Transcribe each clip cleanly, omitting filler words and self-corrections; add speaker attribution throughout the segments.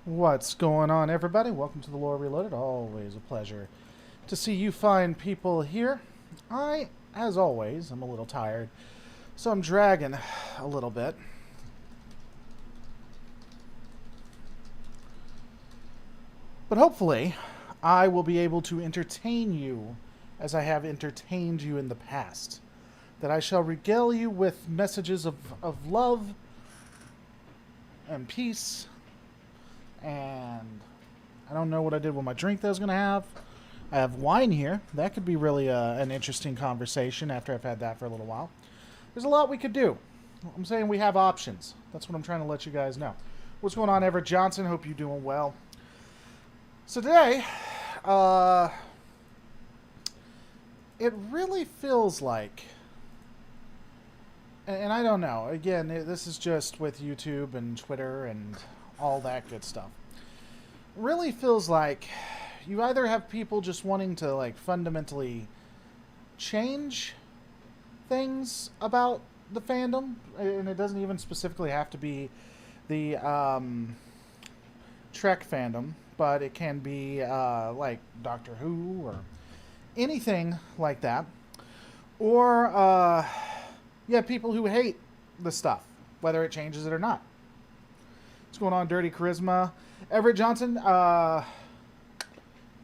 Speaker 1: What's going on, everybody? Welcome to the Lore Reloaded. Always a pleasure to see you fine people here. As always, I'm a little tired, so I'm dragging a little bit. But hopefully, I will be able to entertain you as I have entertained you in the past. That I shall regale you with messages of love and peace. And I don't know what I did with my drink that I was going to have. I have wine here. That could be really an interesting conversation after I've had that for a little while. There's a lot we could do. I'm saying we have options. That's what I'm trying to let you guys know. What's going on, Everett Johnson? Hope you're doing well. So today, it really feels like, and I don't know, again, this is just with YouTube and Twitter and all that good stuff. Really feels like you either have people just wanting to like fundamentally change things about the fandom, and it doesn't even specifically have to be the Trek fandom, but it can be like Doctor Who or anything like that, or yeah, people who hate the stuff, whether it changes it or not. What's going on, Dirty Charisma? Everett Johnson,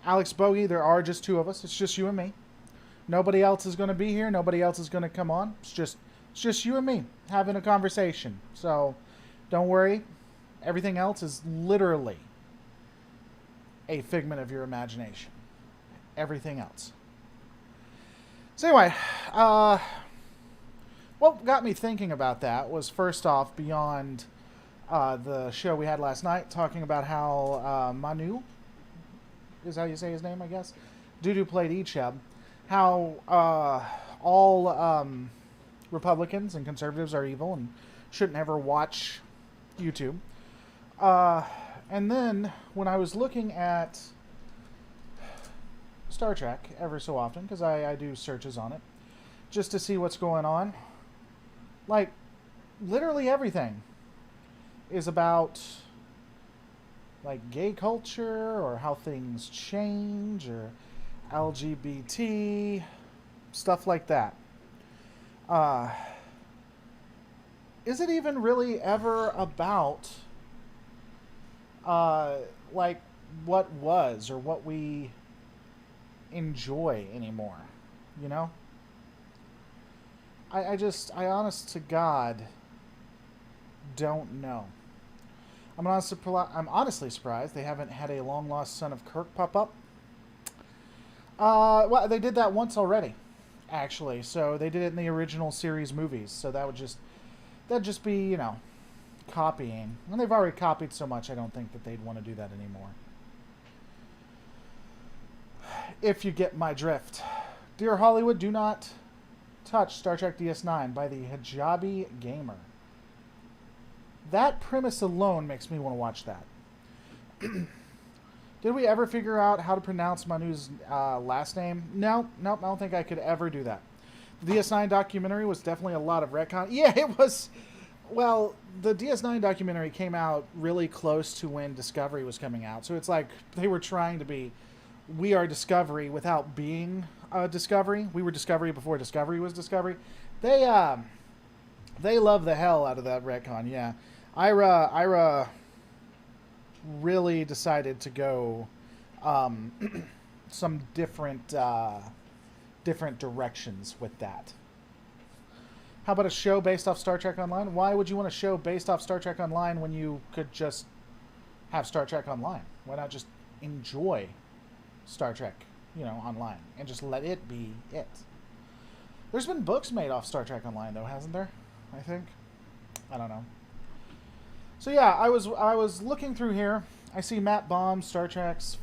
Speaker 1: Alex Bogey, there are just two of us. It's just you and me. Nobody else is going to be here. Nobody else is going to come on. It's just you and me having a conversation. So don't worry. Everything else is literally a figment of your imagination. Everything else. So anyway, what got me thinking about that was, first off, beyond the show we had last night, talking about how Manu is how you say his name, I guess. Dudu played Icheb. How all Republicans and conservatives are evil and shouldn't ever watch YouTube. And then when I was looking at Star Trek ever so often, because I do searches on it, just to see what's going on, like literally everything is about like gay culture or how things change or LGBT, stuff like that. Is it even really ever about like what was or what we enjoy anymore? You know? I honest to God don't know. I'm honestly surprised they haven't had a long lost son of Kirk pop up. Well, they did that once already, actually. So they did it in the original series movies. So that'd just be, you know, copying. And they've already copied so much, I don't think that they'd want to do that anymore. If you get my drift. Dear Hollywood, do not touch Star Trek DS9 by the Hijabi Gamer. That premise alone makes me want to watch that. Did we ever figure out how to pronounce Manu's last name? Nope, I don't think I could ever do that. The DS9 documentary was definitely a lot of retcon. Yeah, it was. Well, the DS9 documentary came out really close to when Discovery was coming out. So it's like they were trying to be, we are Discovery without being Discovery. We were Discovery before Discovery was Discovery. They love the hell out of that retcon, yeah. Ira really decided to go some different directions with that. How about a show based off Star Trek Online? Why would you want a show based off Star Trek Online when you could just have Star Trek Online? Why not just enjoy Star Trek, you know, online and just let it be it? There's been books made off Star Trek Online, though, hasn't there? I think. I don't know. So yeah, I was looking through here. I see Matt Baum's Star Trek's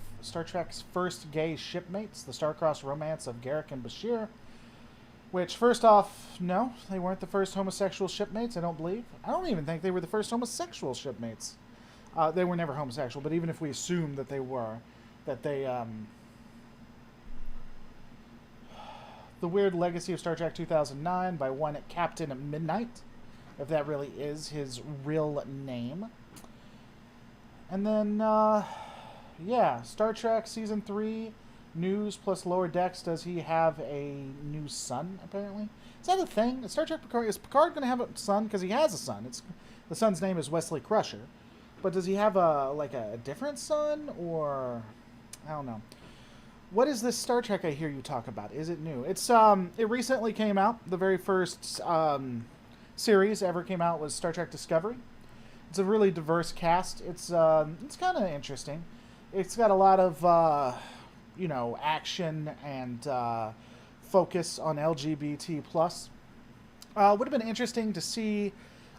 Speaker 1: first gay shipmates, the star-crossed romance of Garrick and Bashir. Which, first off, no, they weren't the first homosexual shipmates, I don't believe. I don't even think they were the first homosexual shipmates. They were never homosexual, but even if we assume that they were, that they, The Weird Legacy of Star Trek 2009 by one Captain Midnight, if that really is his real name. And then, yeah, Star Trek Season 3 news plus Lower Decks. Does he have a new son, apparently? Is that a thing? Is Star Trek Picard, is Picard going to have a son? Because he has a son. The son's name is Wesley Crusher. But does he have a different son? Or, I don't know. What is this Star Trek I hear you talk about? Is it new? It recently came out. The very first series ever came out was Star Trek Discovery. It's a really diverse cast. It's kind of interesting. It's got a lot of action and focus on LGBT plus. Would have been interesting to see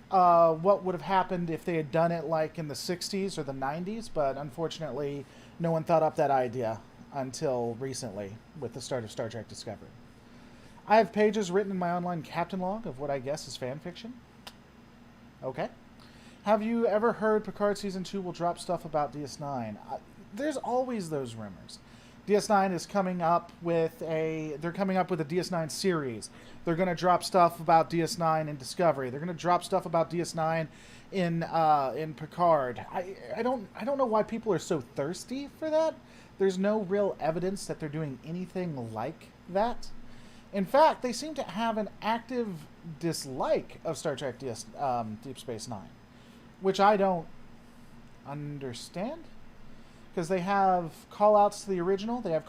Speaker 1: what would have happened if they had done it like in the 60s or the 90s, but unfortunately no one thought up that idea until recently with the start of Star Trek Discovery. I have pages written in my online captain log of what I guess is fan fiction. Okay. Have you ever heard Picard Season 2 will drop stuff about DS9? There's always those rumors. DS9 is coming up with they're coming up with a DS9 series. They're going to drop stuff about DS9 in Discovery. They're going to drop stuff about DS9 in Picard. I don't know why people are so thirsty for that. There's no real evidence that they're doing anything like that. In fact, they seem to have an active dislike of Star Trek Deep Space Nine, which I don't understand. Because they have call-outs to the original. They have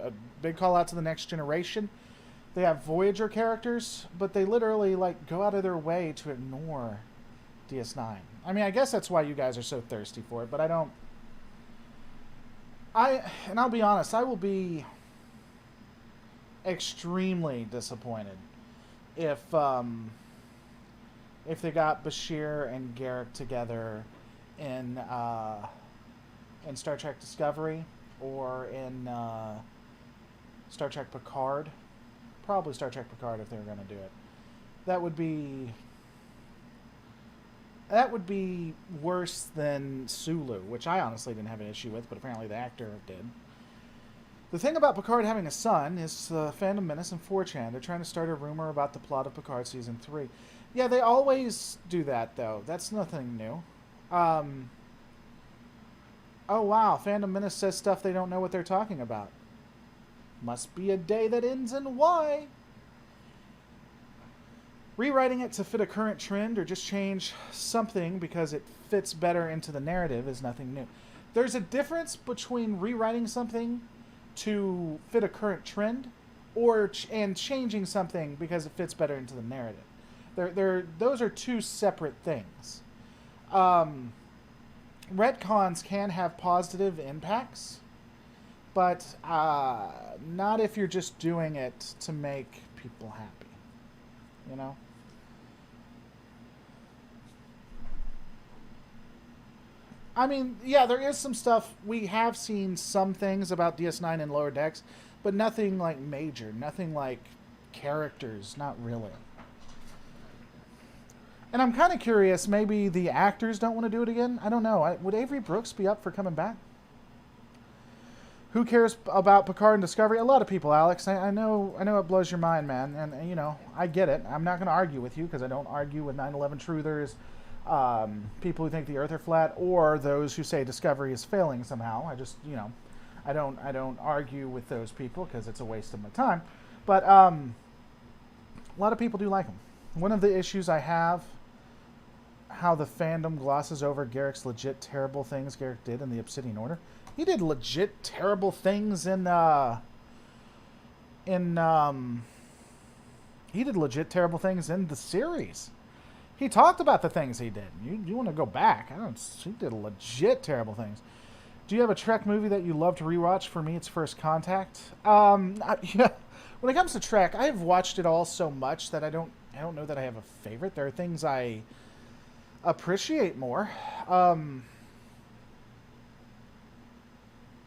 Speaker 1: a big call-out to the Next Generation. They have Voyager characters, but they literally go out of their way to ignore DS9. I mean, I guess that's why you guys are so thirsty for it, but I'll be honest, I will be extremely disappointed if they got Bashir and Garrick together in Star Trek Discovery or in Star Trek Picard. Probably Star Trek Picard if they were going to do it. That would be worse than Sulu, which I honestly didn't have an issue with, but apparently the actor did. The thing about Picard having a son is Fandom Menace and 4chan. They're trying to start a rumor about the plot of Picard Season 3. Yeah, they always do that, though. That's nothing new. Oh, wow. Fandom Menace says stuff they don't know what they're talking about. Must be a day that ends in Y. Rewriting it to fit a current trend or just change something because it fits better into the narrative is nothing new. There's a difference between rewriting something to fit a current trend and changing something because it fits better into the narrative. Those are two separate things. Retcons can have positive impacts, but not if you're just doing it to make people happy. You know? I mean, yeah, there is some stuff. We have seen some things about DS9 and Lower Decks, but nothing major. Nothing like characters. Not really. And I'm kind of curious, maybe the actors don't want to do it again? I don't know. Would Avery Brooks be up for coming back? Who cares about Picard and Discovery? A lot of people, Alex. I know it blows your mind, man. And, I get it. I'm not going to argue with you because I don't argue with 9/11 truthers, people who think the Earth are flat, or those who say Discovery is failing somehow. I just, I don't argue with those people because it's a waste of my time. But a lot of people do like them. One of the issues I have, how the fandom glosses over Garrick's legit terrible things Garrick did in the Obsidian Order. He did legit terrible things he did legit terrible things in the series. He talked about the things he did. You want to go back? He did legit terrible things. Do you have a Trek movie that you love to rewatch? For me, it's First Contact. When it comes to Trek, I have watched it all so much that I don't know that I have a favorite. There are things I appreciate more. I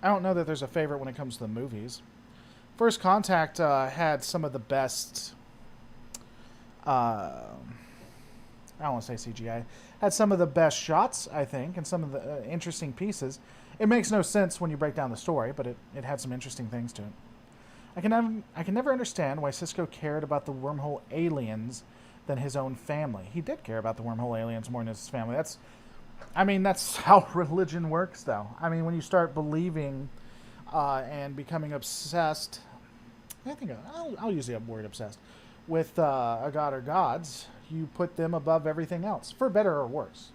Speaker 1: don't know that there's a favorite when it comes to the movies. First Contact had some of the best... I don't want to say CGI. Had some of the best shots, I think, and some of the interesting pieces. It makes no sense when you break down the story, but it had some interesting things to it. I can never understand why Sisko cared about the wormhole aliens than his own family. He did care about the wormhole aliens more than his family. I mean, that's how religion works, though. I mean, when you start believing and becoming obsessed, I think I'll use the word obsessed, with a god or gods, you put them above everything else, for better or worse.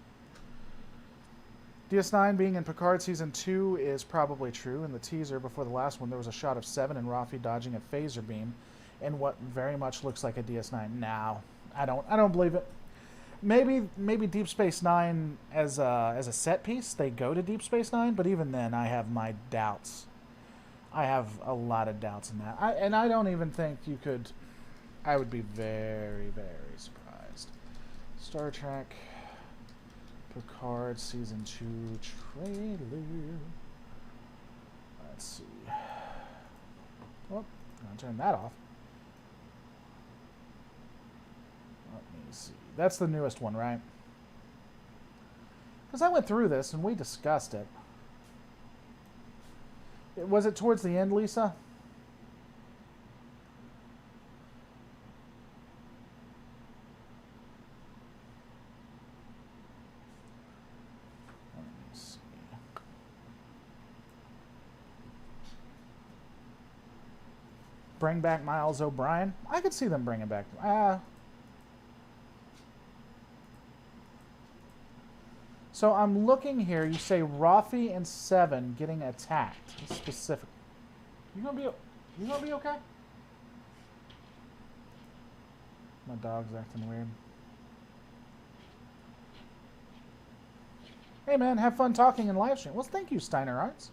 Speaker 1: DS9 being in Picard Season 2 is probably true. In the teaser before the last one, there was a shot of Seven and Rafi dodging a phaser beam in what very much looks like a DS9. Now, I don't believe it. Maybe Deep Space Nine as a set piece, they go to Deep Space Nine, but even then, I have my doubts. I have a lot of doubts in that. I don't even think you could. I would be very, very surprised. Star Trek Picard Season 2 trailer. Let's see. Oh, I'm going to turn that off. Let me see. That's the newest one, right? Because I went through this and we discussed it. Was it towards the end, Lisa? Let me see. Bring back Miles O'Brien? I could see them bringing back. So I'm looking here. You say Rafi and Seven getting attacked. Specific. You gonna be okay? My dog's acting weird. Hey man, have fun talking in live stream. Well, thank you, Steiner Arts.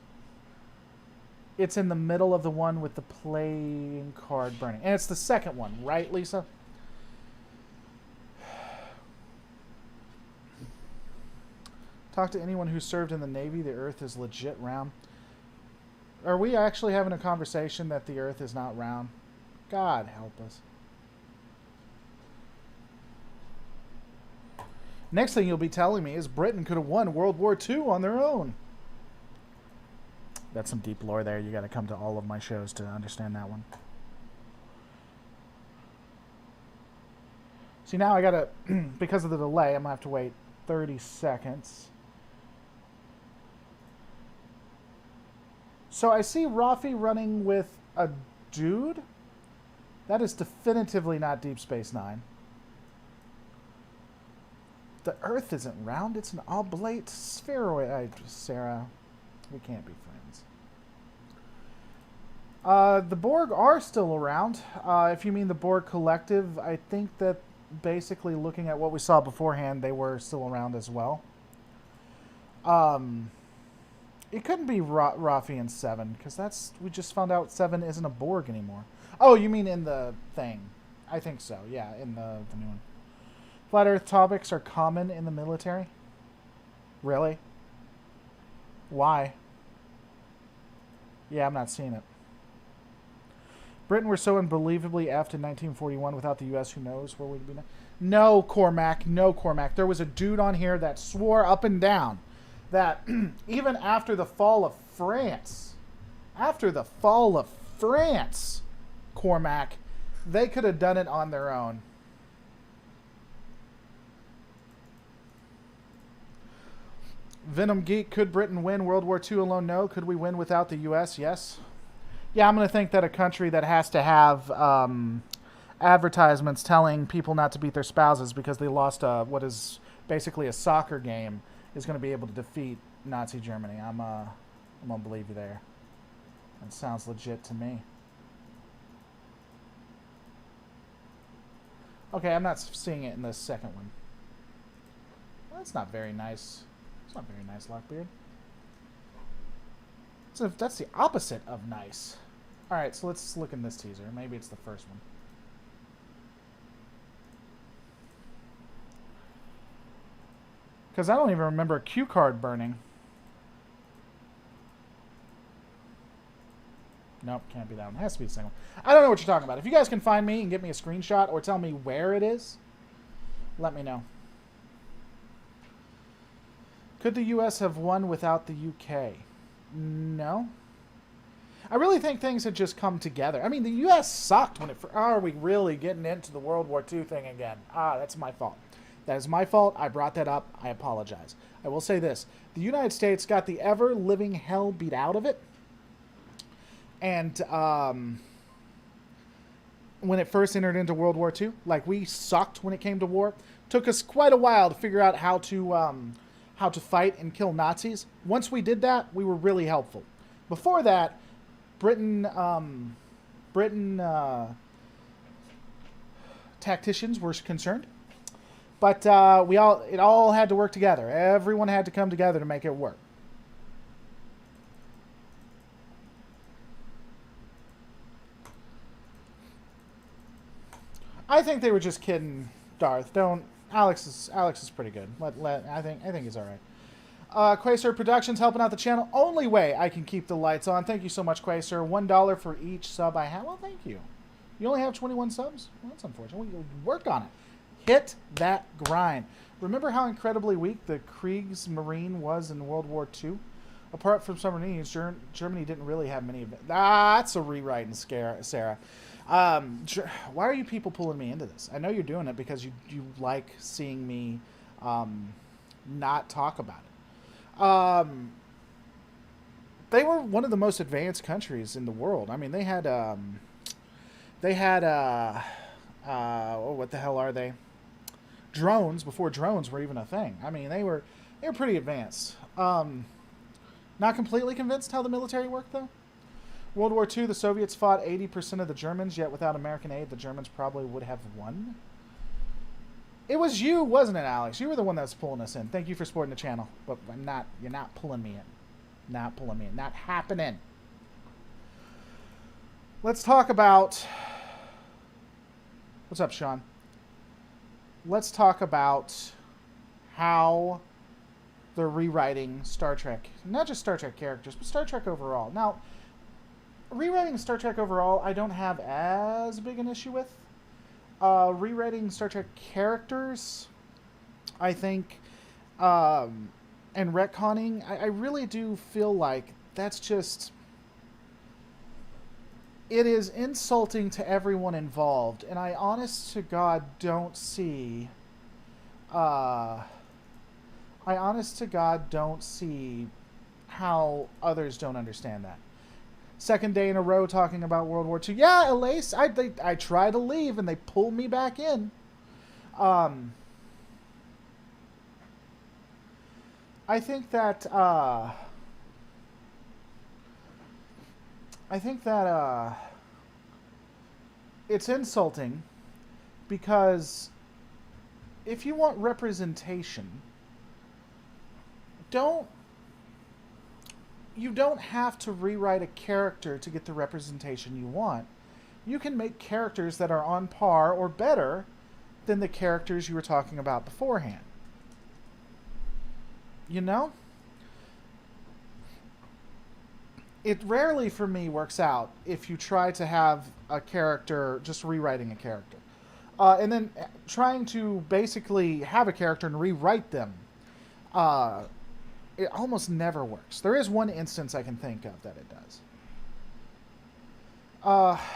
Speaker 1: It's in the middle of the one with the playing card burning, and it's the second one, right, Lisa? Talk to anyone who served in the Navy. The Earth is legit round. Are we actually having a conversation that the Earth is not round? God help us. Next thing you'll be telling me is Britain could have won World War II on their own. That's some deep lore there. You got to come to all of my shows to understand that one. See, now I got to, because of the delay, I'm going to have to wait 30 seconds. So I see Rafi running with a dude. That is definitively not Deep Space Nine. The Earth isn't round. It's an oblate spheroid. Sarah, we can't be friends. The Borg are still around. If you mean the Borg Collective, I think that basically looking at what we saw beforehand, they were still around as well. It couldn't be Rafi and Seven, because we just found out Seven isn't a Borg anymore. Oh, you mean in the thing. I think so, yeah, in the new one. Flat Earth topics are common in the military? Really? Why? Yeah, I'm not seeing it. Britain were so unbelievably effed in 1941 without the U.S. Who knows where we'd be now? No, Cormac. No, Cormac. There was a dude on here that swore up and down that even after the fall of France, Cormac, they could have done it on their own. Venom Geek, could Britain win World War II alone? No. Could we win without the U.S.? Yes. Yeah, I'm going to think that a country that has to have advertisements telling people not to beat their spouses because they lost what is basically a soccer game is going to be able to defeat Nazi Germany. I'm going to believe you there. That sounds legit to me. Okay, I'm not seeing it in the second one. Well, that's not very nice. It's not very nice, Lockbeard. So that's the opposite of nice. Alright, so let's look in this teaser. Maybe it's the first one. Because I don't even remember a cue card burning. Nope, can't be that one. It has to be the second one. I don't know what you're talking about. If you guys can find me and get me a screenshot or tell me where it is, let me know. Could the U.S. have won without the U.K.? No. I really think things had just come together. I mean, the U.S. sucked when it... Are we really getting into the World War II thing again? That's my fault. That is my fault. I brought that up. I apologize. I will say this. The United States got the ever-living hell beat out of it. And when it first entered into World War II, like, we sucked when it came to war. Took us quite a while to figure out how to fight and kill Nazis. Once we did that, we were really helpful. Before that, Britain tacticians were concerned. But it all had to work together. Everyone had to come together to make it work. I think they were just kidding, Darth. Alex is pretty good. I think he's all right. Quaser Productions helping out the channel. Only way I can keep the lights on. Thank you so much, Quaser. $1 for each sub I have. Well, thank you. You only have 21 subs? Well, that's unfortunate. We'll work on it. Hit that grind. Remember how incredibly weak the Kriegsmarine was in World War II? Apart from submarines, Germany didn't really have many of it. That's a rewrite in Sarah. Why are you people pulling me into this? I know you're doing it because you like seeing me not talk about it. They were one of the most advanced countries in the world. I mean, they had what the hell are they? Drones before drones were even a thing. I mean, they were pretty advanced. Not completely convinced how the military worked, though. World War II, the Soviets fought 80% of the Germans, yet without American aid, the Germans probably would have won. It was you, wasn't it, Alex? You were the one that was pulling us in. Thank you for supporting the channel, but you're not pulling me in. Not pulling me in. Not happening. Let's talk about... What's up, Sean? Let's talk about how they're rewriting Star Trek. Not just Star Trek characters, but Star Trek overall. Now, rewriting Star Trek overall, I don't have as big an issue with. Rewriting Star Trek characters, I think, and retconning, I really do feel like that's just... It is insulting to everyone involved, and I honest to God don't see... I honest to God don't see how others don't understand that. Second day in a row talking about World War II. Yeah, Elise, I try to leave and they pull me back in. I think that it's insulting because if you want representation, you don't have to rewrite a character to get the representation you want. You can make characters that are on par or better than the characters you were talking about beforehand. You know? It rarely, for me, works out if you try to have a character, just rewriting a character. And then trying to basically have a character and rewrite them. It almost never works. There is one instance I can think of that it does.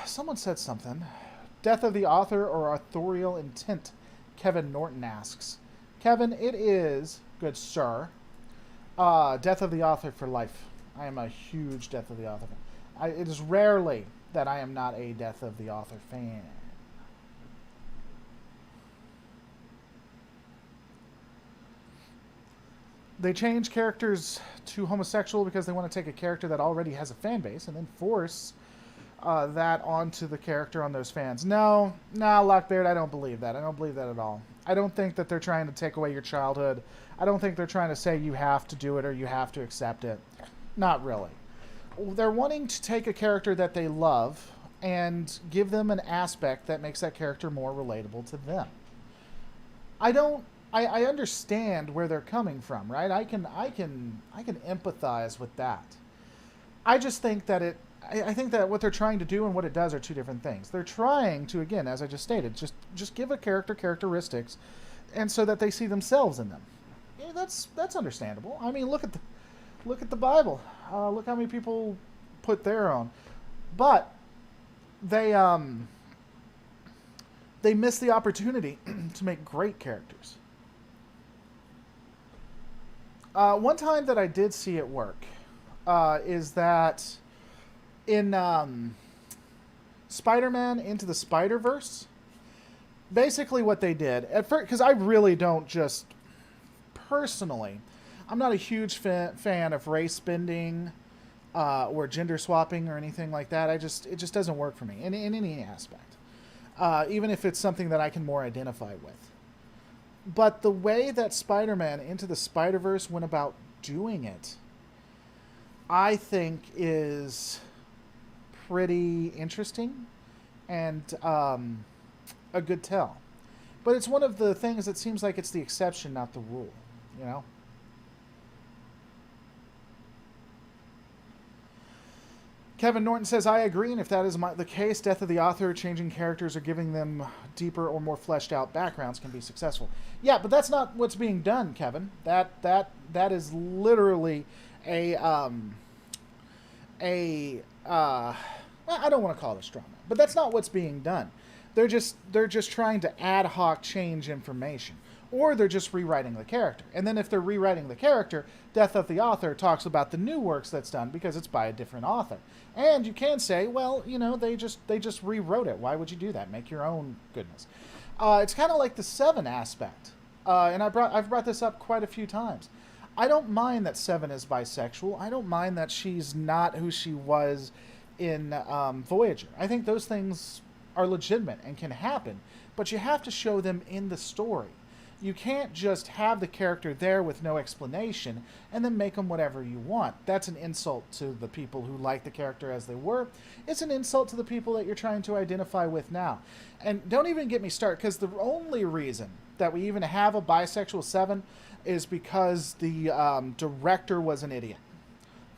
Speaker 1: Someone said something. Death of the author or authorial intent? Kevin Norton asks. Kevin, it is, good sir, Death of the author for life. I am a huge Death of the author fan. It is rarely that I am not a Death of the author fan. They change characters to homosexual because they want to take a character that already has a fan base and then force that onto the character on those fans. No, Lockbeard, I don't believe that. I don't believe that at all. I don't think that they're trying to take away your childhood. I don't think they're trying to say you have to do it or you have to accept it. Not really. They're wanting to take a character that they love and give them an aspect that makes that character more relatable to them. I understand where they're coming from, right? I can empathize with that. I just think that I think that what they're trying to do and what it does are two different things. They're trying to, again, as I just stated, just give a character characteristics, and so that they see themselves in them. Yeah, that's understandable. I mean, look at the Bible. Look how many people put their own, but they miss the opportunity to make great characters. One time that I did see it work is that in Spider-Man Into the Spider-Verse, basically what they did, at first, because I really don't just, personally, I'm not a huge fan of race bending or gender swapping or anything like that. It just doesn't work for me in any aspect, even if it's something that I can more identify with. But the way that Spider-Man Into the Spider-Verse went about doing it, I think is pretty interesting and a good tell. But it's one of the things that seems like it's the exception, not the rule, you know? Kevin Norton says, I agree, and if that is the case, death of the author, changing characters, or giving them deeper or more fleshed out backgrounds can be successful. Yeah, but that's not what's being done, Kevin. That is literally I don't want to call it a straw man, but that's not what's being done. They're just trying to ad hoc change information. Or they're just rewriting the character. And then if they're rewriting the character, Death of the Author talks about the new works that's done because it's by a different author. And you can say, well, you know, they just rewrote it. Why would you do that? Make your own goodness. It's kind of like the Seven aspect. And I've brought this up quite a few times. I don't mind that Seven is bisexual. I don't mind that she's not who she was in Voyager. I think those things are legitimate and can happen. But you have to show them in the story. You can't just have the character there with no explanation and then make them whatever you want. That's an insult to the people who like the character as they were. It's an insult to the people that you're trying to identify with now. And don't even get me started, because the only reason that we even have a bisexual Seven is because the director was an idiot.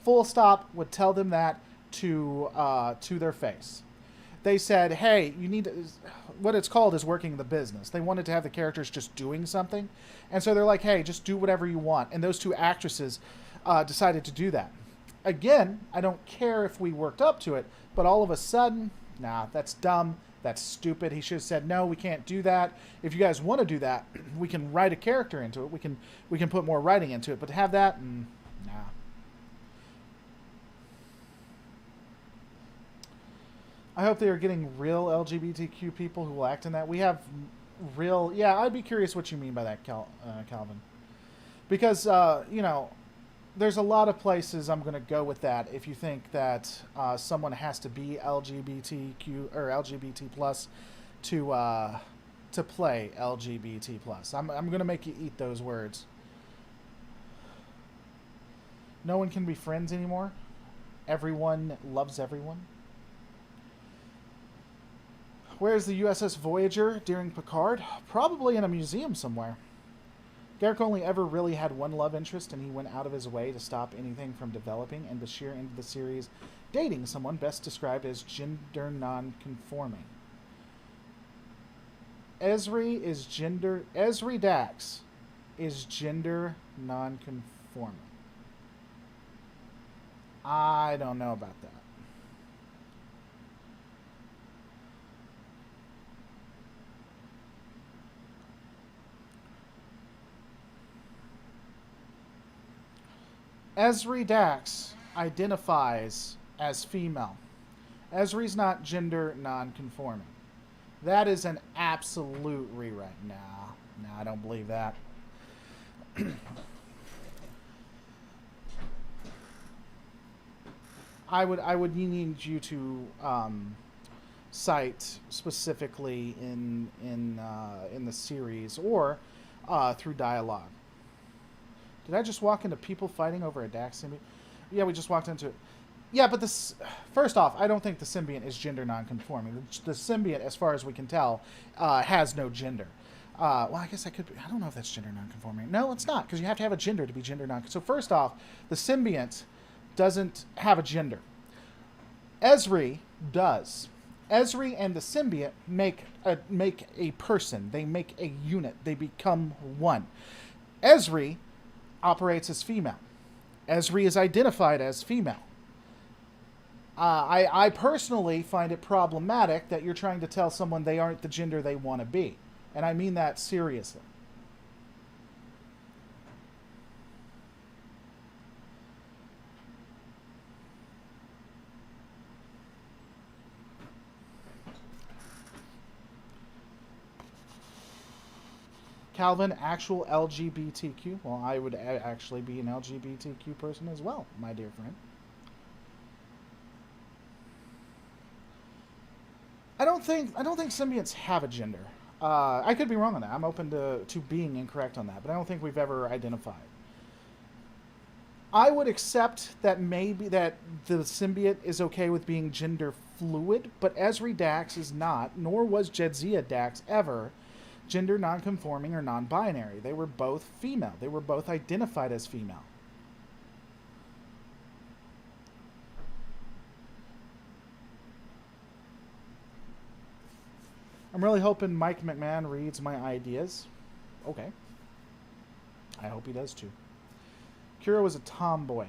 Speaker 1: Full stop. Would tell them that to their face. They said, hey, you need to... What it's called is working the business. They wanted to have the characters just doing something. And so they're like, hey, just do whatever you want. And those two actresses decided to do that. Again, I don't care if we worked up to it, but all of a sudden, nah, that's dumb. That's stupid. He should have said, no, we can't do that. If you guys want to do that, we can write a character into it. We can put more writing into it. But to have that, nah. I hope they are getting real LGBTQ people who will act in that. We have real... Yeah, I'd be curious what you mean by that, Calvin. Because, you know, there's a lot of places I'm going to go with that if you think that someone has to be LGBTQ or LGBT plus to play LGBT plus. I'm going to make you eat those words. No one can be friends anymore. Everyone loves everyone. Where's the USS Voyager during Picard? Probably in a museum somewhere. Garrick only ever really had one love interest, and he went out of his way to stop anything from developing, and Bashir into the series dating someone best described as gender non-conforming. Esri Dax is gender non-conforming. I don't know about that. Esri Dax identifies as female. Esri's not gender non-conforming. That is an absolute rewrite. Nah, I don't believe that. I would need you to cite specifically in the series or through dialogue. Did I just walk into people fighting over a Dax symbiont? Yeah, we just walked into it. Yeah, but this... First off, I don't think the symbiont is gender non-conforming. The symbiont, as far as we can tell, has no gender. Well, I guess I could... I don't know if that's gender non-conforming. No, it's not, because you have to have a gender to be gender non-conforming. So first off, the symbiont doesn't have a gender. Esri does. Esri and the symbiont make a person. They make a unit. They become one. Esri operates as female. Esri is identified as female. I personally find it problematic that you're trying to tell someone they aren't the gender they want to be. And I mean that seriously. Calvin, actual LGBTQ. Well, I would actually be an LGBTQ person as well, my dear friend. I don't think symbionts have a gender. I could be wrong on that. I'm open to being incorrect on that, but I don't think we've ever identified. I would accept that maybe that the symbiote is okay with being gender fluid, but Esri Dax is not, nor was Jedzia Dax ever gender nonconforming or non-binary. They were both female. They were both identified as female. I'm really hoping Mike McMahon reads my ideas. Okay. I hope he does too. Kira was a tomboy.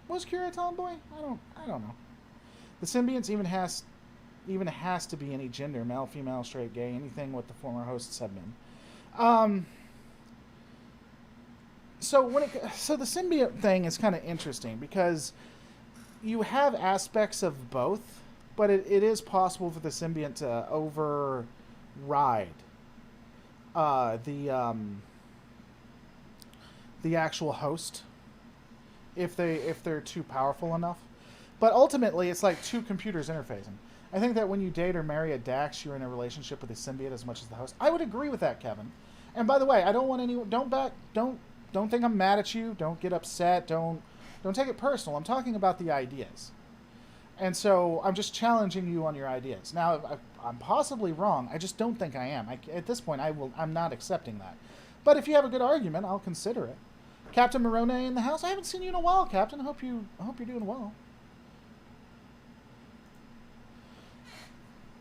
Speaker 1: Was Kira a tomboy? I don't know. The symbionts even has to be any gender, male, female, straight, gay, anything what the former hosts have been. So the symbiote thing is kind of interesting because you have aspects of both, but it is possible for the symbiont to override the actual host if they're too powerful enough. But ultimately, it's like two computers interfacing. I think that when you date or marry a Dax, you're in a relationship with a symbiote as much as the host. I would agree with that, Kevin. And by the way, I don't want anyone. Don't think I'm mad at you. Don't get upset. Don't take it personal. I'm talking about the ideas. And so I'm just challenging you on your ideas. Now, I'm possibly wrong. I just don't think I am. At this point, I'm not accepting that. But if you have a good argument, I'll consider it. Captain Morone in the house. I haven't seen you in a while, Captain. I hope you're doing well.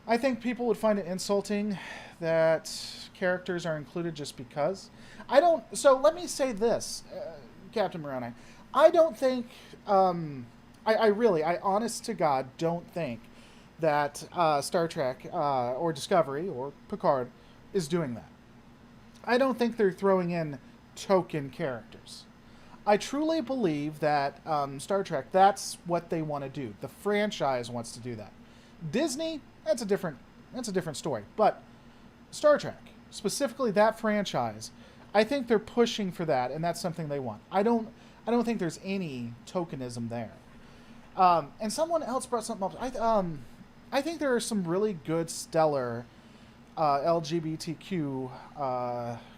Speaker 1: I think people would find it insulting that characters are included just because. I don't. So let me say this, Captain Morone. I don't think. I honest to God, don't think that Star Trek or Discovery or Picard is doing that. I don't think they're throwing in token characters. I truly believe that Star Trek, that's what they want to do. The franchise wants to do that. Disney, that's a different story. But Star Trek, specifically that franchise, I think they're pushing for that, and that's something they want. I don't think there's any tokenism there. And someone else brought something up. I think there are some really good, stellar LGBTQ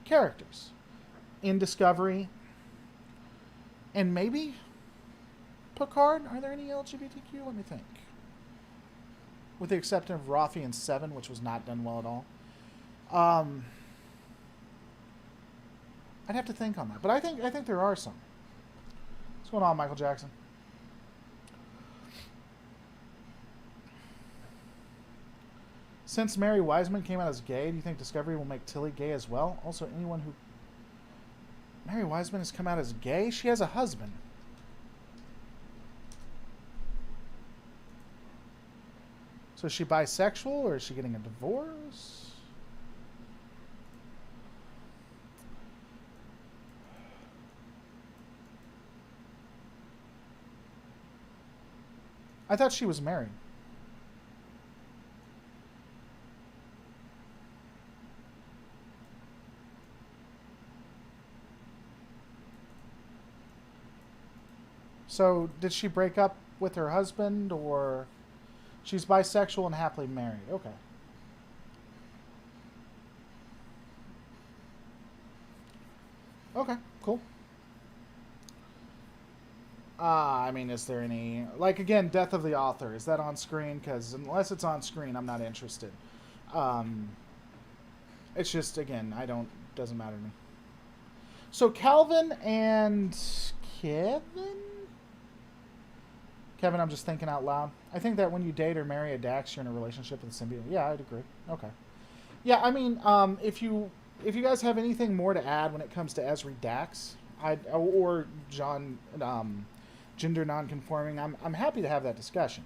Speaker 1: characters in Discovery, and maybe Picard. Are there any LGBTQ? Let me think. With the exception of Rafi and Seven, which was not done well at all. I'd have to think on that, but I think there are some. What's going on, Michael Jackson? Since Mary Wiseman came out as gay, do you think Discovery will make Tilly gay as well? Also, anyone who... Mary Wiseman has come out as gay? She has a husband. So is she bisexual, or is she getting a divorce? I thought she was married. So, did she break up with her husband, or she's bisexual and happily married? Okay. Okay, cool. I mean, is there any... Like, again, Death of the Author. Is that on screen? Because unless it's on screen, I'm not interested. It's just, again, doesn't matter to me. So, Calvin and Kevin? Kevin, I'm just thinking out loud. I think that when you date or marry a Dax, you're in a relationship with a symbiote. Yeah, I'd agree. Okay. Yeah, I mean, if you guys have anything more to add when it comes to Esri Dax, or John gender nonconforming, I'm happy to have that discussion.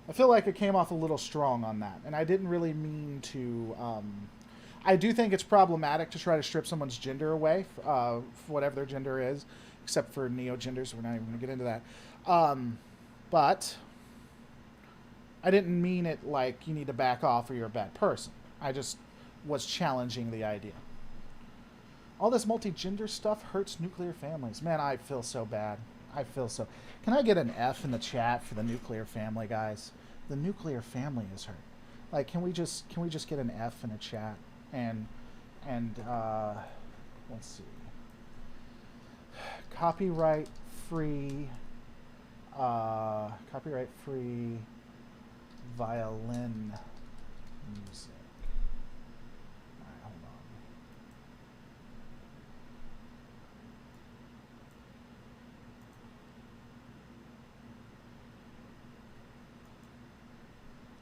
Speaker 1: I feel like it came off a little strong on that, and I didn't really mean to. I do think it's problematic to try to strip someone's gender away, for whatever their gender is, except for neo-genders. We're not even going to get into that. But I didn't mean it like you need to back off or you're a bad person. I just was challenging the idea. All this multi-gender stuff hurts nuclear families. Man, I feel so bad. I feel so... Can I get an F in the chat for the nuclear family, guys? The nuclear family is hurt. Like, can we just get an F in the chat? And let's see. Copyright free violin music. All right, hold on.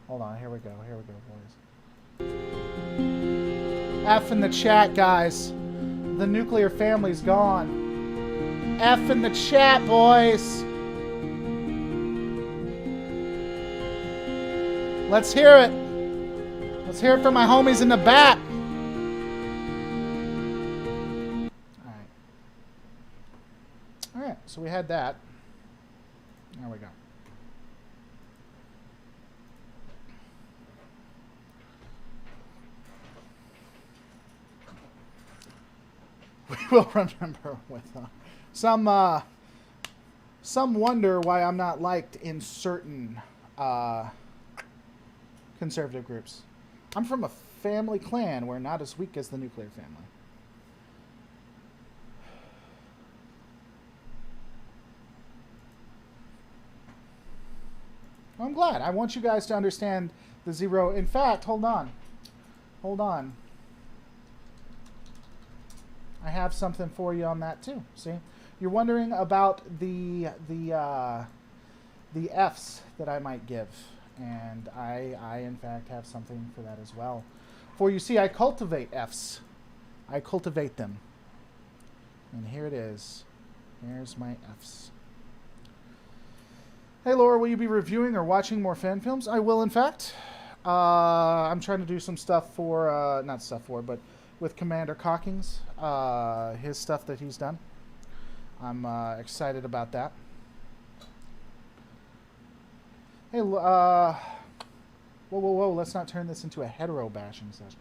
Speaker 1: Hold on, here we go, boys. F in the chat, guys. The nuclear family's gone. F in the chat, boys. Let's hear it. Let's hear it from my homies in the back. All right, so we had that. There we go. We will remember with some wonder why I'm not liked in certain conservative groups. I'm from a family clan where not as weak as the nuclear family. I'm glad. I want you guys to understand the zero. In fact, hold on. Hold on. I have something for you on that too. See? You're wondering about the Fs that I might give. And I in fact have something for that as well. For you see, I cultivate Fs. I cultivate them. And here it is. Here's my Fs. Hey Laura, will you be reviewing or watching more fan films? I will, in fact. I'm trying to do some stuff for, not stuff for, but with Commander Cockings, his stuff that he's done. I'm excited about that. Hey, whoa, let's not turn this into a hetero bashing session.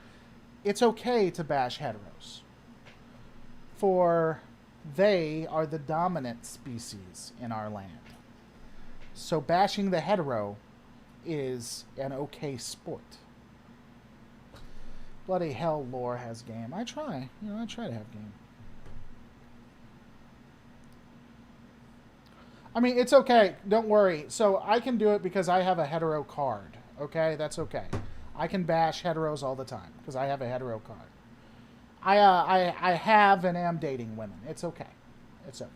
Speaker 1: It's okay to bash heteros, for they are the dominant species in our land. So bashing the hetero is an okay sport. Bloody hell, lore has game. I try. You know, I try to have game. I mean, it's okay. Don't worry. So I can do it because I have a hetero card. Okay? That's okay. I can bash heteros all the time because I have a hetero card. I have and am dating women. It's okay. It's okay.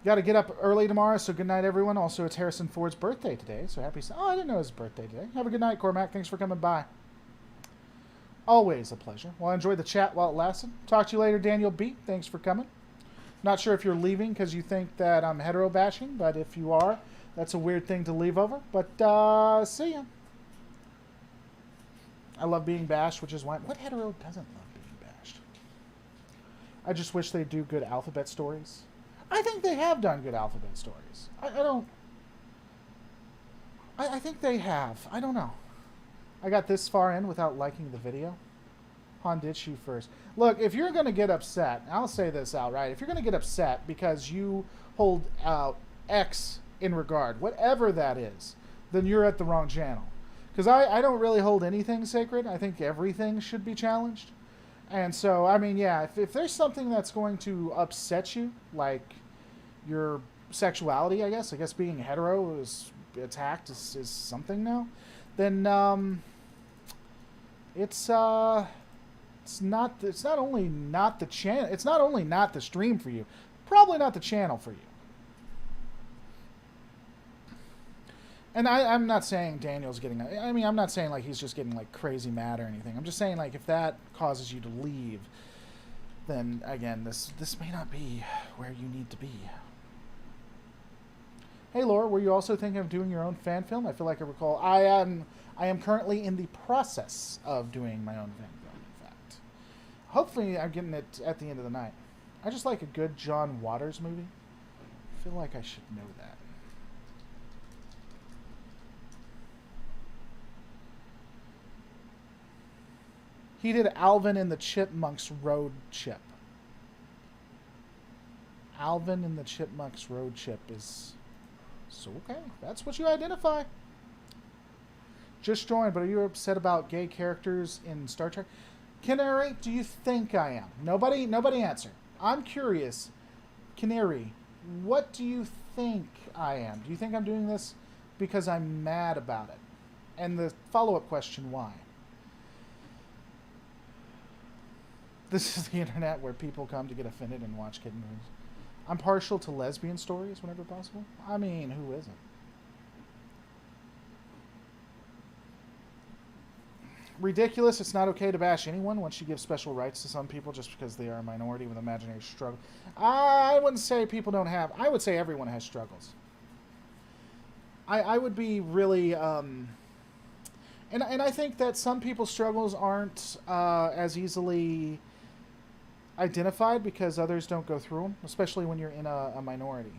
Speaker 1: Got to get up early tomorrow, so good night, everyone. Also, it's Harrison Ford's birthday today, so happy... Oh, I didn't know it was his birthday today. Have a good night, Cormac. Thanks for coming by. Always a pleasure. Well, I enjoyed the chat while it lasted. Talk to you later, Daniel B. Thanks for coming. Not sure if you're leaving because you think that I'm hetero bashing, but if you are, that's a weird thing to leave over. But, see ya. I love being bashed, which is why... What hetero doesn't love being bashed? I just wish they'd do good alphabet stories. I think they have done good alphabet stories. I think they have. I don't know. I got this far in without liking the video. Han did shoot first. Look, if you're going to get upset, I'll say this outright. If you're going to get upset because you hold out X in regard, whatever that is, then you're at the wrong channel. Because I don't really hold anything sacred. I think everything should be challenged. And so, I mean, yeah, if there's something that's going to upset you, like your sexuality, I guess being hetero is attacked is something now, then it's not only not the channel, it's not only not the stream for you, probably not the channel for you. And I'm not saying Daniel's getting, I mean, I'm not saying like he's just getting like crazy mad or anything. I'm just saying like if that causes you to leave, then again, this may not be where you need to be. Hey Laura, were you also thinking of doing your own fan film? I feel like I recall. I am currently in the process of doing my own fan film, in fact. Hopefully I'm getting it at the end of the night. I just like a good John Waters movie. I feel like I should know that. He did Alvin and the Chipmunks Road Chip. Alvin and the Chipmunks Road Chip is... So, okay. That's what you identify. Just joined, but are you upset about gay characters in Star Trek? Canary, do you think I am? Nobody answer. I'm curious. Canary, what do you think I am? Do you think I'm doing this because I'm mad about it? And the follow-up question, why? This is the internet where people come to get offended and watch kid movies. I'm partial to lesbian stories whenever possible. I mean, who isn't? Ridiculous. It's not okay to bash anyone once you give special rights to some people just because they are a minority with imaginary struggle. I wouldn't say people don't have... I would say everyone has struggles. I would be really... And I think that some people's struggles aren't as easily identified because others don't go through them, especially when you're in a minority.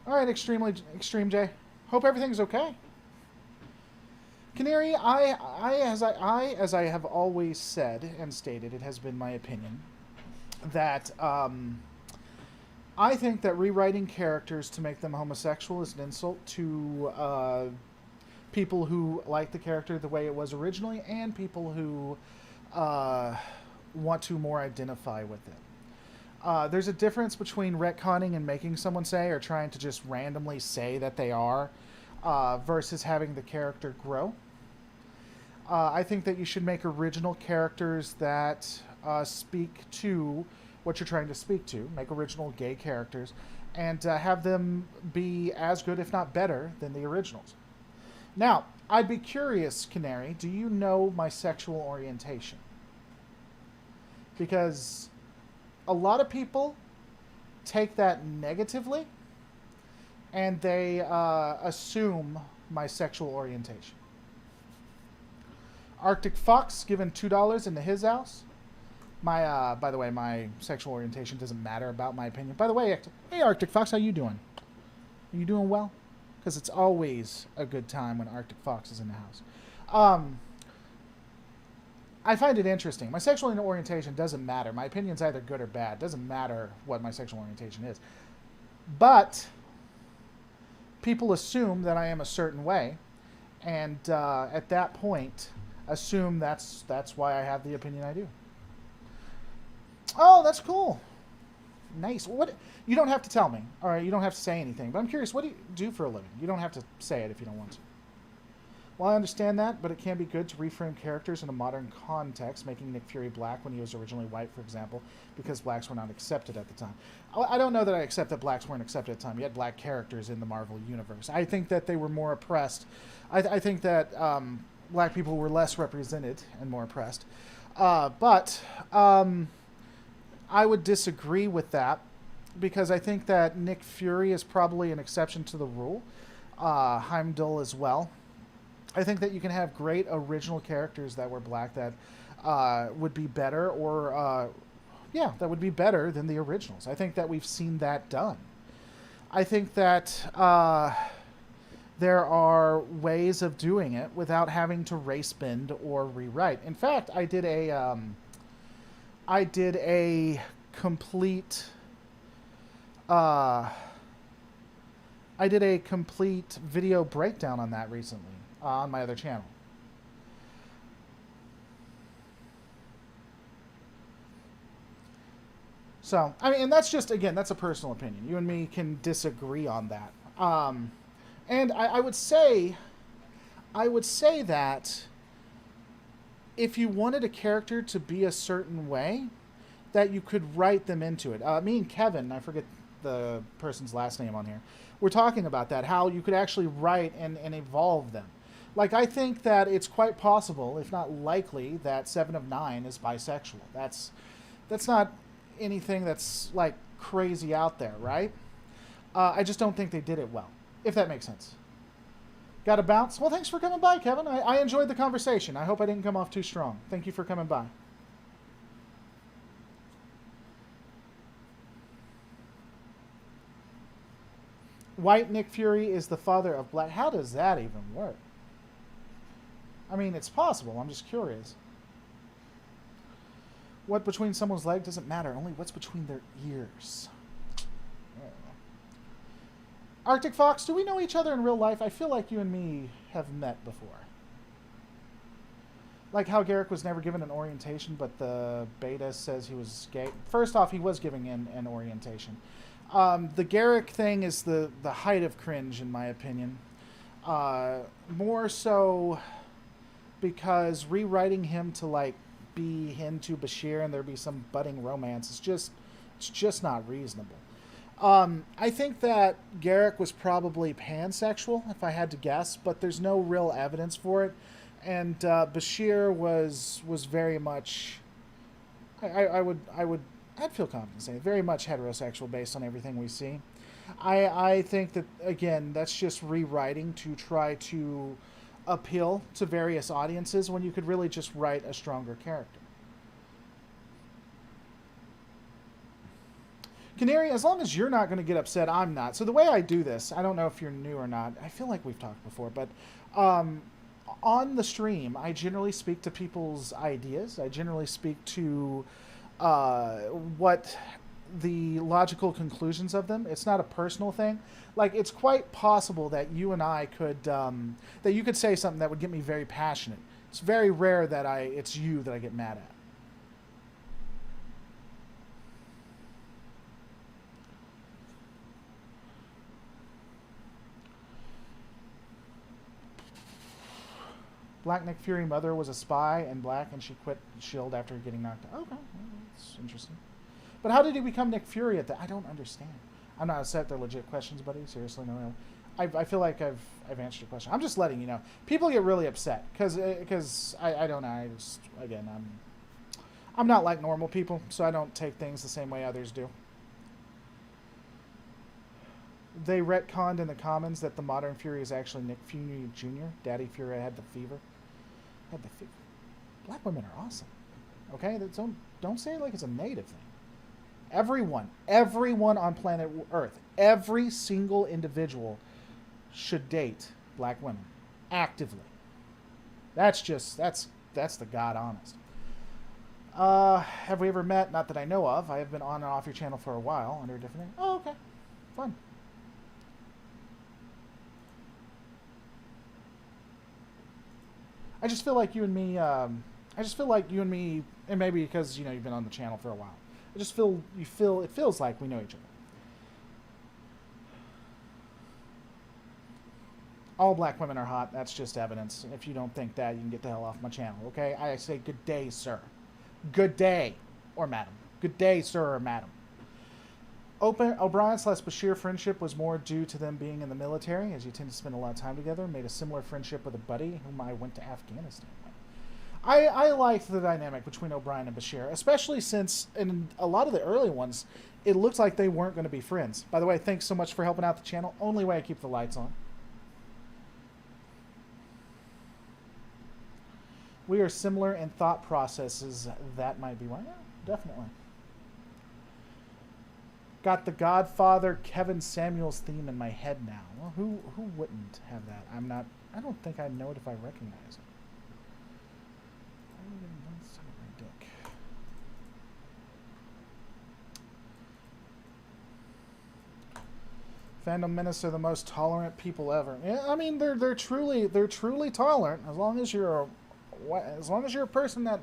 Speaker 1: All right, Extreme J. Hope everything's okay. Canary, as I have always said and stated, it has been my opinion that I think that rewriting characters to make them homosexual is an insult to people who like the character the way it was originally and people who want to more identify with it. There's a difference between retconning and making someone say or trying to just randomly say that they are versus having the character grow. I think that you should make original characters that speak to what you're trying to speak to. Make original gay characters and have them be as good, if not better, than the originals. Now, I'd be curious, Canary, do you know my sexual orientation? Because a lot of people take that negatively and they assume my sexual orientation. Arctic Fox given $2 into his house. My, by the way, my sexual orientation doesn't matter about my opinion. By the way, hey Arctic Fox, how you doing? Are you doing well? Because it's always a good time when Arctic Fox is in the house. I find it interesting. My sexual orientation doesn't matter. My opinion's either good or bad. It doesn't matter what my sexual orientation is. But people assume that I am a certain way, and at that point, assume that's why I have the opinion I do. Oh, that's cool. Nice. What? You don't have to tell me, or you don't have to say anything. But I'm curious, what do you do for a living? You don't have to say it if you don't want to. Well, I understand that, but it can be good to reframe characters in a modern context, making Nick Fury black when he was originally white, for example, because blacks were not accepted at the time. I don't know that I accept that blacks weren't accepted at the time. You had black characters in the Marvel Universe. I think that they were more oppressed. I think that black people were less represented and more oppressed. But I would disagree with that because I think that Nick Fury is probably an exception to the rule. Heimdall as well. I think that you can have great original characters that were black that would be better or, that would be better than the originals. I think that we've seen that done. I think that there are ways of doing it without having to race bend or rewrite. In fact, I did a complete video breakdown on that recently on my other channel. So, I mean, and that's just, again, that's a personal opinion. You and me can disagree on that. And I would say that if you wanted a character to be a certain way, that you could write them into it. Me and Kevin, I forget the person's last name on here, we're talking about that, how you could actually write and evolve them. Like, I think that it's quite possible, if not likely, that 7 of 9 is bisexual. That's not anything that's, like, crazy out there, right? I just don't think they did it well, if that makes sense. Got to bounce? Well, thanks for coming by, Kevin. I enjoyed the conversation. I hope I didn't come off too strong. Thank you for coming by. White Nick Fury is the father of Black. How does that even work? I mean, it's possible. I'm just curious. What between someone's leg doesn't matter. Only what's between their ears. Arctic Fox, do we know each other in real life? I feel like you and me have met before. Like how Garrick was never given an orientation, but the beta says he was gay. First off, he was giving an orientation. The Garrick thing is the height of cringe, in my opinion. More so because rewriting him to like be into Bashir and there be some budding romance it's just not reasonable. I think that Garrick was probably pansexual, if I had to guess, but there's no real evidence for it. And Bashir was very much, I'd feel confident saying very much heterosexual based on everything we see. I think that again that's just rewriting to try to appeal to various audiences when you could really just write a stronger character. Canary, as long as you're not going to get upset, I'm not. So the way I do this, I don't know if you're new or not. I feel like we've talked before, but on the stream, I generally speak to people's ideas. I generally speak to what the logical conclusions of them. It's not a personal thing. Like, it's quite possible that you and I could, that you could say something that would get me very passionate. It's very rare that it's you that I get mad at. Black Nick Fury mother was a spy and black, and she quit S.H.I.E.L.D. after getting knocked out. Okay, well, that's interesting. But how did he become Nick Fury at that? I don't understand. I'm not upset. They're legit questions, buddy. Seriously, no. I feel like I've answered your question. I'm just letting you know. People get really upset because I don't know. I just again I'm not like normal people, so I don't take things the same way others do. They retconned in the Commons that the modern Fury is actually Nick Fury Jr. Daddy Fury had the fever. Black women are awesome. Okay? Don't say it like it's a native thing. Everyone on planet Earth, every single individual should date black women. Actively. That's the God honest. Have we ever met? Not that I know of. I have been on and off your channel for a while under a different name. Oh, okay. Fun. I just feel like you and me, and maybe because, you've been on the channel for a while. I just it feels like we know each other. All black women are hot. That's just evidence. If you don't think that, you can get the hell off my channel, okay? I say good day, sir. Good day, or madam. Good day, sir or madam. O'Brien/Bashir friendship was more due to them being in the military, as you tend to spend a lot of time together. Made a similar friendship with a buddy whom I went to Afghanistan with. I liked the dynamic between O'Brien and Bashir, especially since in a lot of the early ones, it looked like they weren't going to be friends. By the way, thanks so much for helping out the channel. Only way I keep the lights on. We are similar in thought processes. That might be one. Yeah, definitely. Got the Godfather Kevin Samuels theme in my head now. Well, who wouldn't have that? I don't think I know it if I recognize it. Fandom Menace are the most tolerant people ever. Yeah, I mean they're truly tolerant as long as you're a person that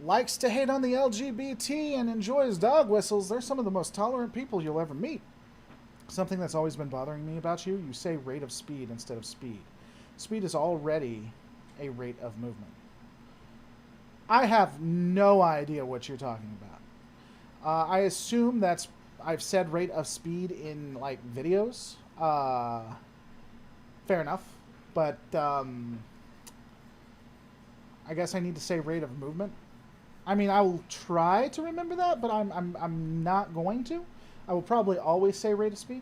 Speaker 1: likes to hate on the LGBT and enjoys dog whistles. They're some of the most tolerant people you'll ever meet. Something that's always been bothering me about you say rate of speed instead of speed. Speed is already a rate of movement. I have no idea what you're talking about. I assume I've said rate of speed in like videos. Fair enough. But I guess I need to say rate of movement. I mean, I will try to remember that, but I'm not going to. I will probably always say rate of speed.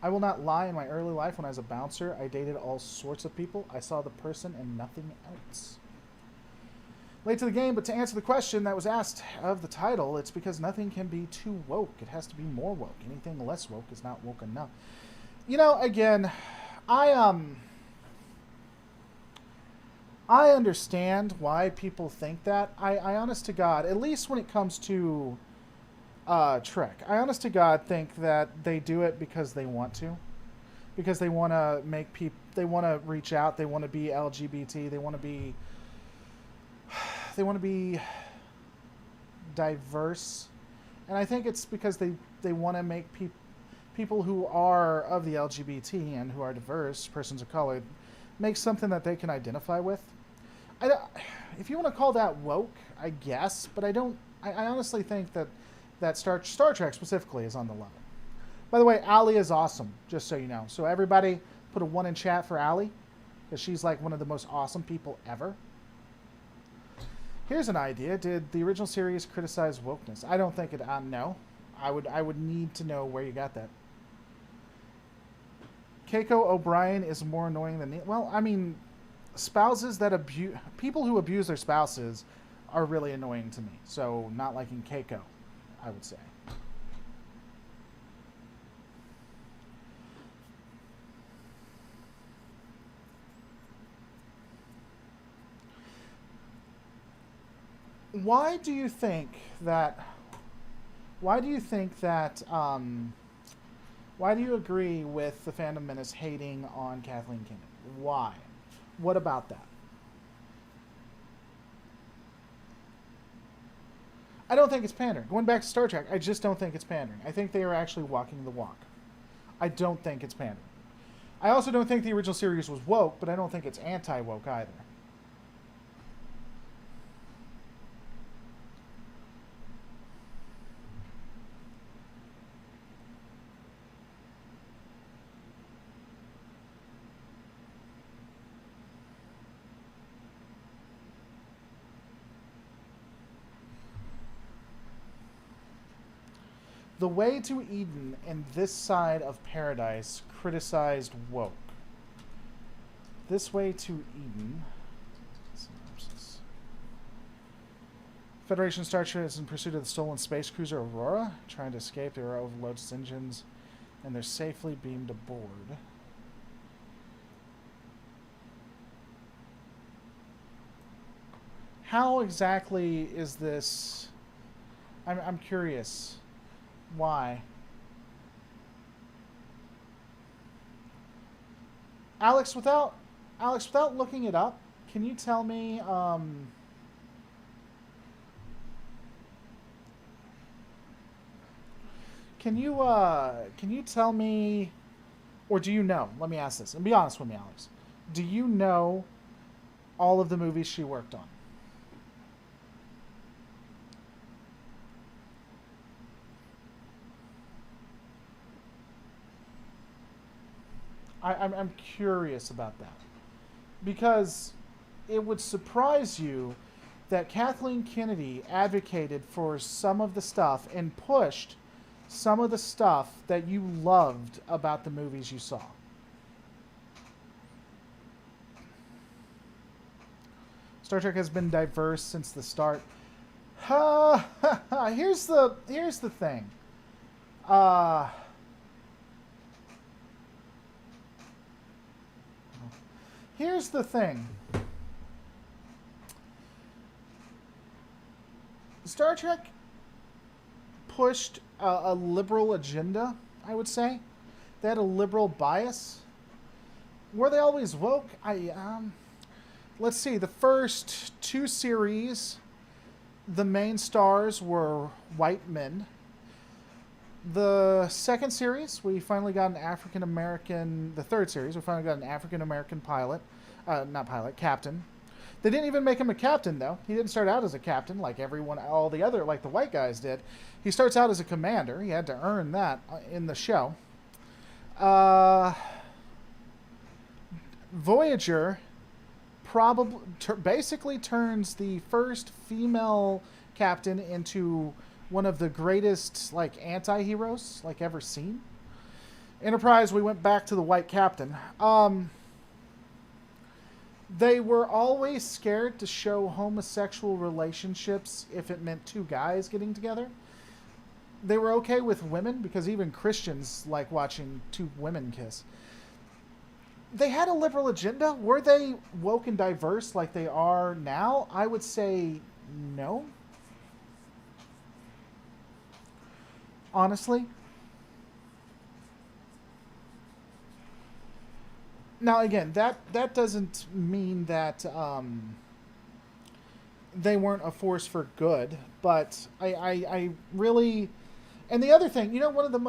Speaker 1: I will not lie. In my early life, when I was a bouncer, I dated all sorts of people. I saw the person and nothing else. Late to the game, but to answer the question that was asked of the title, it's because nothing can be too woke. It has to be more woke. Anything less woke is not woke enough. You know, again, I understand why people think that. I honest to God, at least when it comes to Trek, I honest to God think that they do it because they want to. Because they want to make people, they want to reach out, they want to be LGBT, they want to be diverse, and I think it's because they want to make people who are of the LGBT and who are diverse, persons of color, make something that they can identify with. If you want to call that woke, I guess, but I don't. I honestly think that Star Trek specifically is on the level. By the way, Allie is awesome, just so you know. So everybody put a 1 in chat for Allie, because she's like one of the most awesome people ever. Here's an idea. Did the original series criticize wokeness? I don't think it. No. I would need to know where you got that. Keiko O'Brien is more annoying than... Well, I mean, spouses that abuse... People who abuse their spouses are really annoying to me. So, not liking Keiko, I would say. Why do you think that? Why do you agree with the Phantom Menace hating on Kathleen Kennedy? Why? What about that? I don't think it's pandering. Going back to Star Trek, I just don't think it's pandering. I think they are actually walking the walk. I don't think it's pandering. I also don't think the original series was woke, but I don't think it's anti-woke either. The Way to Eden and This Side of Paradise criticized woke. This Way to Eden. Synopsis. Federation Starship is in pursuit of the stolen space cruiser Aurora. Trying to escape, they are overloaded its engines, and they're safely beamed aboard. How exactly is this? I'm curious. Why? Alex, without looking it up, can you tell me can you tell me, or do you know? Let me ask this, and be honest with me, Alex. Do you know all of the movies she worked on? I'm curious about that, because it would surprise you that Kathleen Kennedy advocated for some of the stuff and pushed some of the stuff that you loved about the movies you saw. Star Trek has been diverse since the start. Here's the thing. Here's the thing. Star Trek pushed a liberal agenda, I would say. They had a liberal bias. Were they always woke? Let's see. The first 2 series, the main stars were white men. The second series, we finally got an African-American... The third series, we finally got an African-American pilot. Not pilot, captain. They didn't even make him a captain, though. He didn't start out as a captain like all the other, like the white guys did. He starts out as a commander. He had to earn that in the show. Voyager probably basically turns the first female captain into one of the greatest, like, anti-heroes, like, ever seen. Enterprise, we went back to the white captain. They were always scared to show homosexual relationships if it meant two guys getting together. They were okay with women because even Christians like watching two women kiss. They had a liberal agenda. Were they woke and diverse like they are now? I would say no. Honestly. Now again, that doesn't mean that they weren't a force for good, but I really, and the other thing, one of the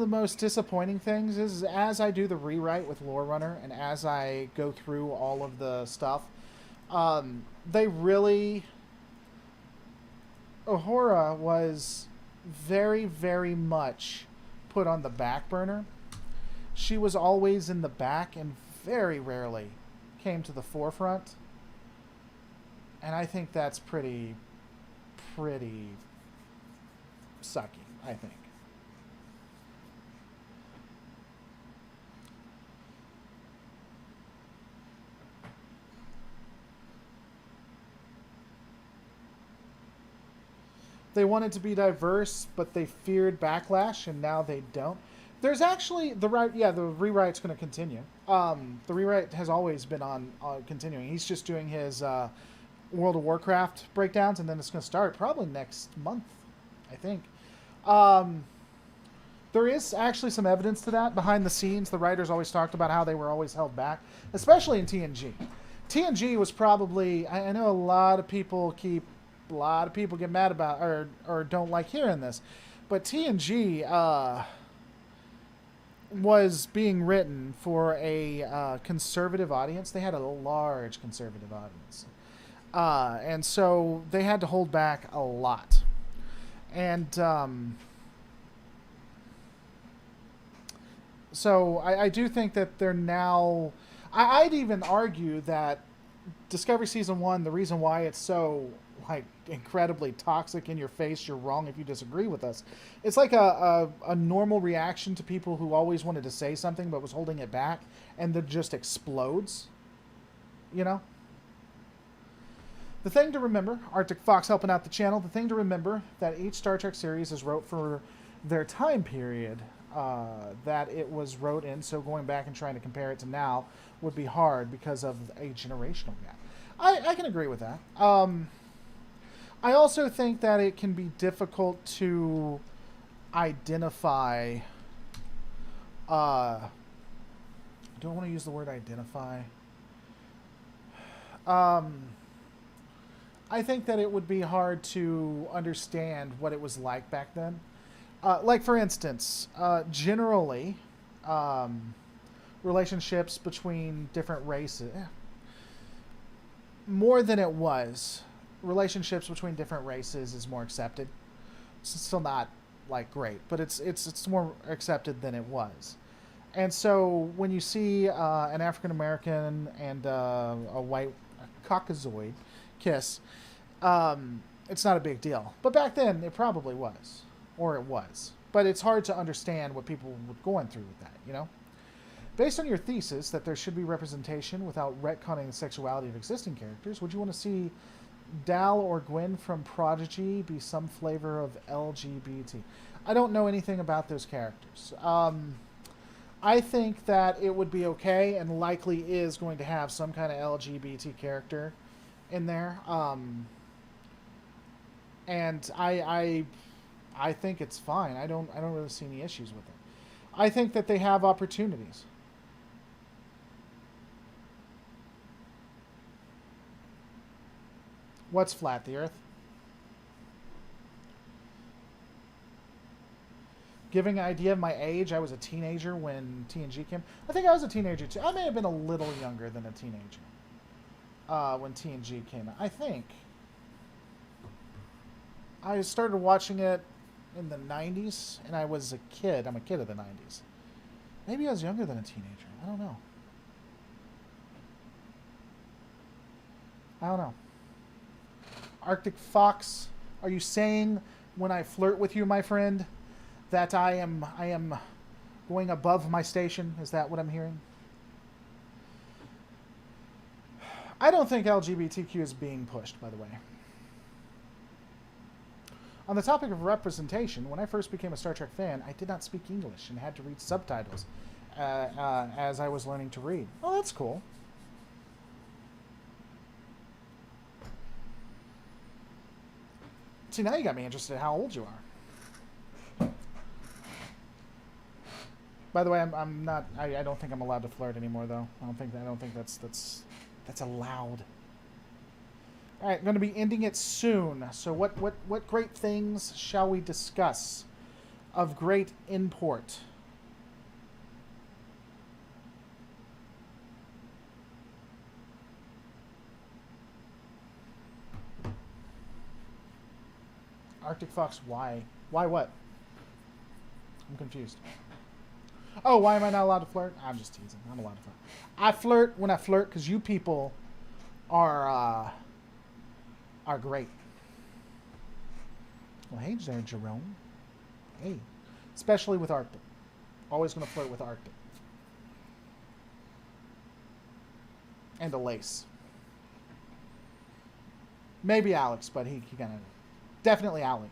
Speaker 1: most disappointing things is as I do the rewrite with Lore Runner and as I go through all of the stuff, they really, Ahura was very, very much put on the back burner. She was always in the back and very rarely came to the forefront. And I think that's pretty sucky, I think. They wanted to be diverse, but they feared backlash, and now they don't. There's actually the rewrite's going to continue. The rewrite has always been on continuing. He's just doing his World of Warcraft breakdowns, and then it's going to start probably next month, I think. There is actually some evidence to that behind the scenes. The writers always talked about how they were always held back, especially in TNG. TNG was probably, I know a lot of people get mad about or don't like hearing this, but TNG was being written for a conservative audience. They had a large conservative audience. And so they had to hold back a lot. And so I do think that they're now... I'd even argue that Discovery Season 1, the reason why it's so incredibly toxic in your face, you're wrong if you disagree with us, it's like a normal reaction to people who always wanted to say something but was holding it back, and then just explodes. The thing to remember, Arctic Fox helping out the channel, the thing to remember that each Star Trek series is wrote for their time period that it was wrote in, so going back and trying to compare it to now would be hard because of a generational gap. I can agree with that. I also think that it can be difficult to identify... I don't want to use the word identify. I think that it would be hard to understand what it was like back then. Like, for instance, generally, relationships between different races... More than it was... relationships between different races is more accepted. It's still not great, but it's more accepted than it was. And so when you see an African American and a white Caucasoid kiss, it's not a big deal. But back then it probably was, or it was. But it's hard to understand what people were going through with that, Based on your thesis that there should be representation without retconning the sexuality of existing characters, would you want to see Dal or Gwen from Prodigy be some flavor of LGBT? I don't know anything about those characters. I think that it would be okay and likely is going to have some kind of LGBT character in there. And I think it's fine. I don't really see any issues with it. I think that they have opportunities. What's flat, the Earth? Giving an idea of my age, I was a teenager when TNG came. I think I was a teenager too. I may have been a little younger than a teenager when TNG came out. I think. I started watching it in the 90s, and I was a kid. I'm a kid of the 90s. Maybe I was younger than a teenager. I don't know. Arctic Fox, are you saying when I flirt with you, my friend, that I am going above my station? Is that what I'm hearing? I don't think LGBTQ is being pushed, by the way. On the topic of representation, when I first became a Star Trek fan, I did not speak English and had to read subtitles as I was learning to read. Oh, that's cool. See, now you got me interested in how old you are. By the way, I'm not. I don't think I'm allowed to flirt anymore, though. I don't think that's allowed. All right, I'm going to be ending it soon. So what great things shall we discuss of great import? Arctic Fox, why? Why what? I'm confused. Oh, why am I not allowed to flirt? I'm just teasing. I'm allowed to flirt. I flirt when I flirt because you people are great. Well, hey there, Jerome. Hey. Especially with Arctic. Always going to flirt with Arctic. And Elise. Maybe Alex, but he kind of... Definitely Alec.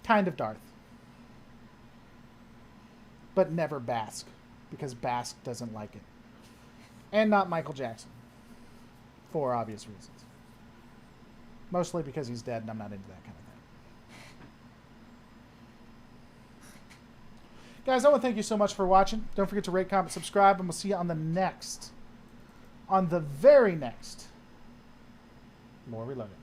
Speaker 1: Kind of Darth. But never Bask. Because Bask doesn't like it. And not Michael Jackson. For obvious reasons. Mostly because he's dead and I'm not into that kind of thing. Guys, I want to thank you so much for watching. Don't forget to rate, comment, subscribe, and we'll see you on the next. On the very next. More Reloaded.